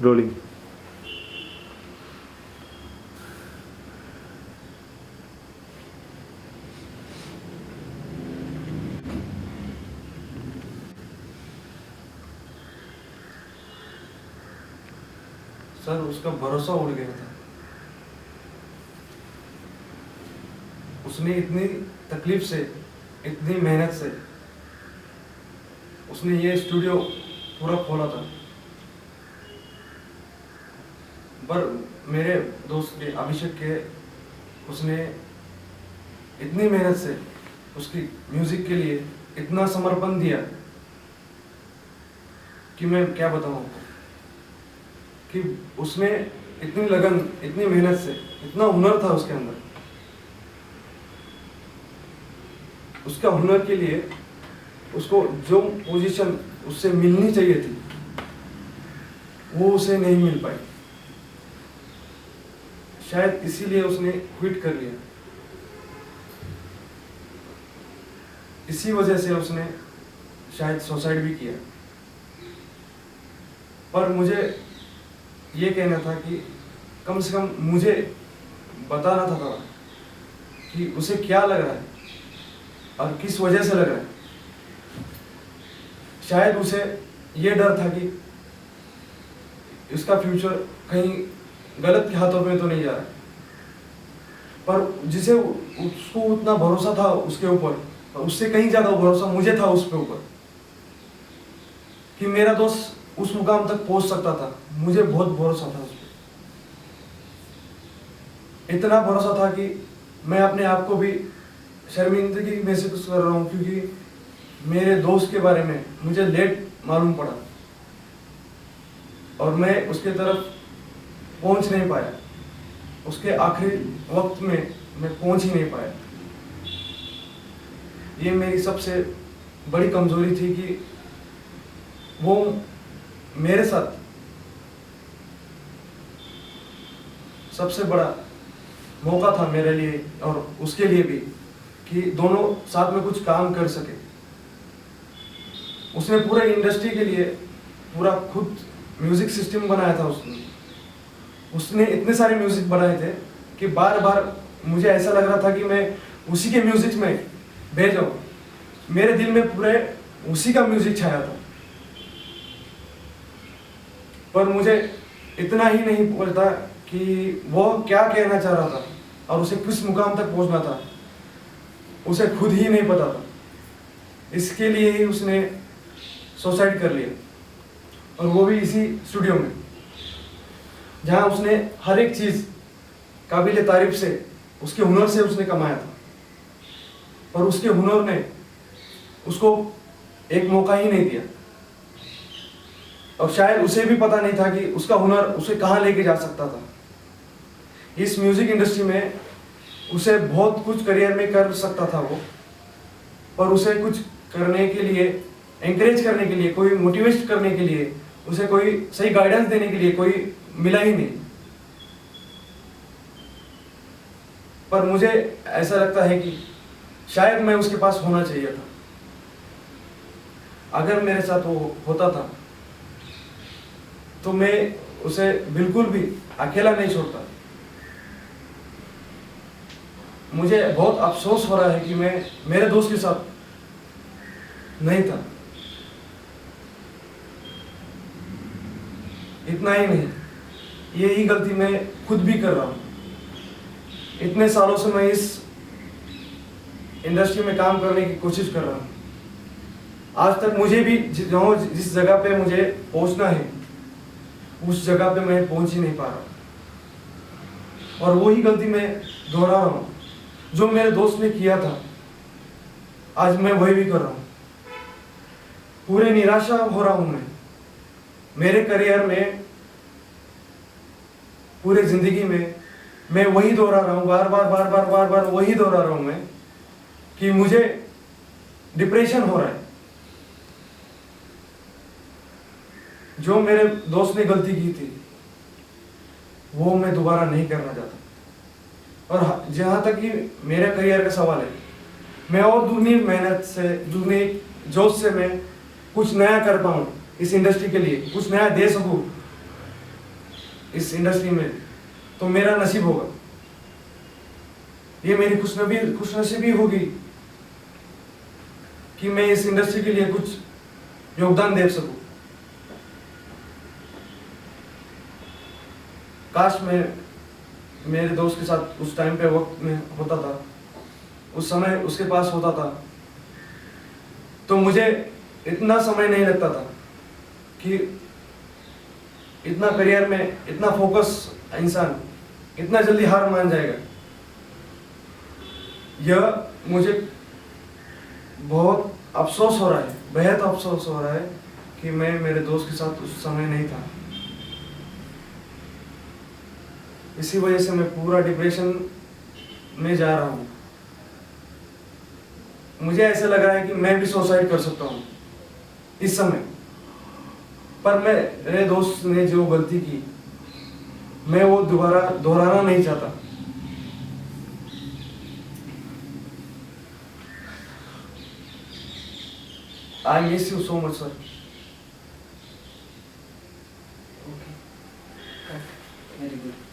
Rolling. Sir उसका भरोसा उड़ गया था। उसने इतनी तकलीफ से, इतनी मेहनत से उसने ये स्टूडियो पूरा खोला था, पर मेरे दोस्त के अभिषेक के उसने इतनी मेहनत से उसकी म्यूजिक के लिए इतना समर्पण दिया कि मैं क्या बताऊं आपको, कि उसने इतनी लगन, इतनी मेहनत से, इतना हुनर था उसके अंदर। उसका हुनर के लिए उसको जो पोजीशन उससे मिलनी चाहिए थी वो उसे नहीं मिल पाई। शायद इसीलिए उसने क्विट कर लिया। इसी वजह से उसने शायद सुसाइड भी किया। पर मुझे ये कहना था कि कम से कम मुझे बताना था कि उसे क्या लग रहा है और किस वजह से लग रहा है। शायद उसे ये डर था कि इसका फ्यूचर कहीं गलत के हाथों में तो नहीं जा रहा है। पर जिसे उसको उतना भरोसा था उसके ऊपर, उससे कहीं ज्यादा भरोसा मुझे था उसके ऊपर, कि मेरा दोस्त उस मुकाम तक पहुंच सकता था। मुझे बहुत भरोसा था उस पर। इतना भरोसा था कि मैं अपने आप को भी शर्मिंदगी महसूस कर रहा हूँ, क्योंकि मेरे दोस्त के बारे में मुझे लेट मालूम पड़ा और मैं उसके तरफ पहुंच नहीं पाया। उसके आखिरी वक्त में मैं पहुंच ही नहीं पाया। ये मेरी सबसे बड़ी कमजोरी थी कि वो मेरे साथ सबसे बड़ा मौका था मेरे लिए और उसके लिए भी, कि दोनों साथ में कुछ काम कर सके। उसने पूरे इंडस्ट्री के लिए पूरा खुद म्यूजिक सिस्टम बनाया था। उसने इतने सारे म्यूजिक बनाए थे कि बार बार मुझे ऐसा लग रहा था कि मैं उसी के म्यूजिक में बह जाऊं। मेरे दिल में पूरे उसी का म्यूजिक छाया था। पर मुझे इतना ही नहीं पता कि वो क्या कहना चाह रहा था और उसे किस मुकाम तक पहुंचना था, उसे खुद ही नहीं पता था। इसके लिए ही उसने सुसाइड कर लिया, और वो भी इसी स्टूडियो में, जहां उसने हर एक चीज काबिल तारीफ से, उसके हुनर से उसने कमाया था। पर उसके हुनर ने उसको एक मौका ही नहीं दिया, और शायद उसे भी पता नहीं था कि उसका हुनर उसे कहां लेके जा सकता था। इस म्यूजिक इंडस्ट्री में उसे बहुत कुछ करियर में कर सकता था वो, पर उसे कुछ करने के लिए, एंकरेज करने के लिए, कोई मोटिवेट करने के लिए, उसे कोई सही गाइडेंस देने के लिए कोई मिला ही नहीं। पर मुझे ऐसा लगता है कि शायद मैं उसके पास होना चाहिए था। अगर मेरे साथ वो होता था तो मैं उसे बिल्कुल भी अकेला नहीं छोड़ता। मुझे बहुत अफसोस हो रहा है कि मैं मेरे दोस्त के साथ नहीं था। इतना ही नहीं, यही गलती मैं खुद भी कर रहा हूं। इतने सालों से मैं इस इंडस्ट्री में काम करने की कोशिश कर रहा हूं। आज तक मुझे भी जिस जगह पे मुझे पहुंचना है उस जगह पे मैं पहुंच ही नहीं पा रहा, और वही गलती मैं दोहरा रहा हूं। जो मेरे दोस्त ने किया था आज मैं वही भी कर रहा हूं। पूरे निराशा हो रहा हूं मैं मेरे करियर में, पूरे जिंदगी में मैं वही दोहरा रहा हूं, बार बार बार बार बार बार वही दोहरा रहा हूं मैं, कि मुझे डिप्रेशन हो रहा है। जो मेरे दोस्त ने गलती की थी वो मैं दोबारा नहीं करना चाहता। और जहां तक कि मेरे करियर का सवाल है, मैं और दुगनी मेहनत से, दुगनी जोश से मैं कुछ नया कर पाऊं, इस इंडस्ट्री के लिए कुछ नया दे सकूं, इस इंडस्ट्री में, तो मेरा नसीब होगा, ये मेरी खुशनसीबी होगी कि मैं इस इंडस्ट्री के लिए कुछ योगदान दे सकूं। काश मैं मेरे दोस्त के साथ उस टाइम पे वक्त में होता था, उस समय उसके पास होता था, तो मुझे इतना समय नहीं लगता था कि इतना करियर में इतना फोकस इंसान इतना जल्दी हार मान जाएगा। यह मुझे बहुत अफसोस हो रहा है, बेहद अफसोस हो रहा है कि मैं मेरे दोस्त के साथ उस समय नहीं था। इसी वजह से मैं पूरा डिप्रेशन में जा रहा हूँ। मुझे ऐसा लग रहा है कि मैं भी सुसाइड कर सकता हूँ इस समय, पर मेरे दोस्त ने जो गलती की मैं वो दोबारा दोहराना नहीं चाहता। I miss you so much, sir. Okay. Very good.